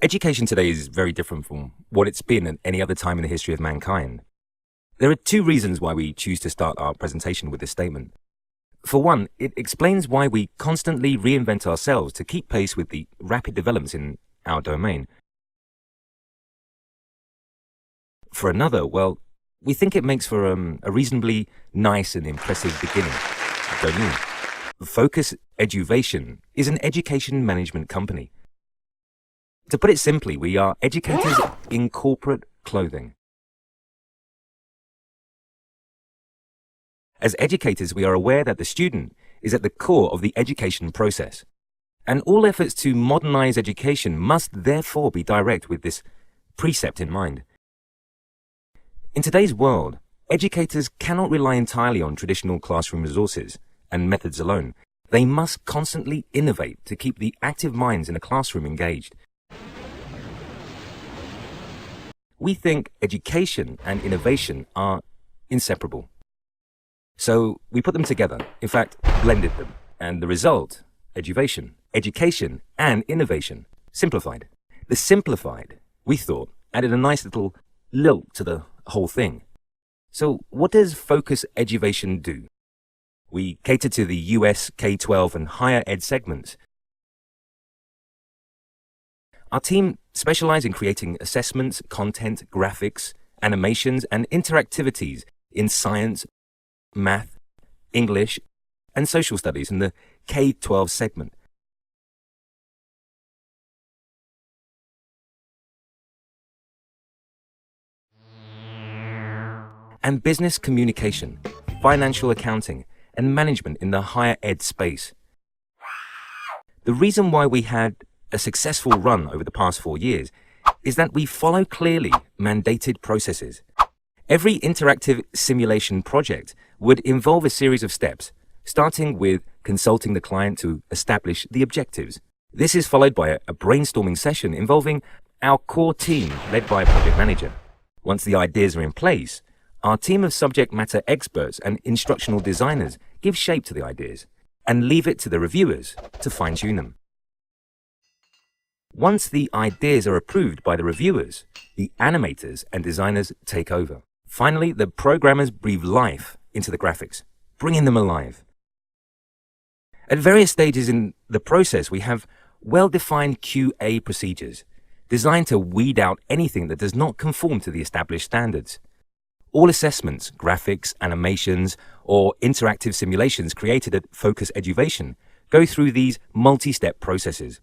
Education today is very different from what it's been at any other time in the history of mankind. There are two reasons why we choose to start our presentation with this statement. For one, it explains why we constantly reinvent ourselves to keep pace with the rapid developments in our domain. For another, well, we think it makes for a reasonably nice and impressive beginning, don't you? Focus Eduvation is an education management company. To put it simply, we are educators in corporate clothing. As educators, we are aware that the student is at the core of the education process, and all efforts to modernize education must therefore be direct with this precept in mind. In today's world, educators cannot rely entirely on traditional classroom resources and methods alone. They must constantly innovate to keep the active minds in a classroom engaged. We think education and innovation are inseparable. So we put them together, in fact, blended them. And the result, Eduvation, education and innovation, simplified. The simplified, we thought, added a nice little lilt to the whole thing. So what does Focus Eduvation do? We cater to the US K-12 and higher ed segments. Our team specializes in creating assessments, content, graphics, animations, and interactivities in science, math, English, and social studies in the K-12 segment. And business communication, financial accounting, and management in the higher ed space. The reason why we had a successful run over the past 4 years is that we follow clearly mandated processes. Every interactive simulation project would involve a series of steps, starting with consulting the client to establish the objectives. This is followed by a brainstorming session involving our core team led by a project manager. Once the ideas are in place, our team of subject matter experts and instructional designers give shape to the ideas and leave it to the reviewers to fine-tune them. Once the ideas are approved by the reviewers, the animators and designers take over. Finally, the programmers breathe life into the graphics, bringing them alive. At various stages in the process, we have well-defined QA procedures designed to weed out anything that does not conform to the established standards. All assessments, graphics, animations, or interactive simulations created at Focus Eduvation go through these multi-step processes.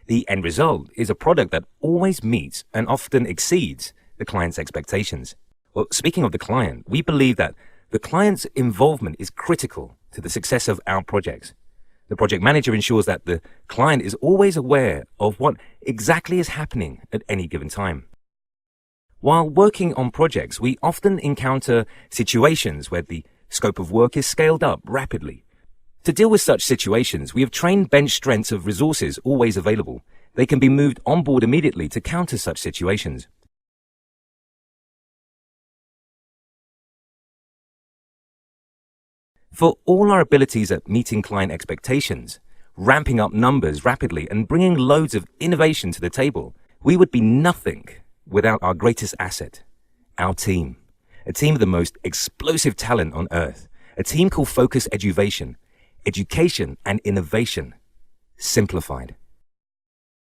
The end result is a product that always meets and often exceeds the client's expectations. Well, speaking of the client, we believe that the client's involvement is critical to the success of our projects. The project manager ensures that the client is always aware of what exactly is happening at any given time. While working on projects, we often encounter situations where the scope of work is scaled up rapidly. To deal with such situations, we have trained bench strengths of resources always available. They can be moved on board immediately to counter such situations. For all our abilities at meeting client expectations, ramping up numbers rapidly, and bringing loads of innovation to the table, we would be nothing without our greatest asset, our team. A team of the most explosive talent on earth. A team called Focus Eduvation, education and innovation simplified.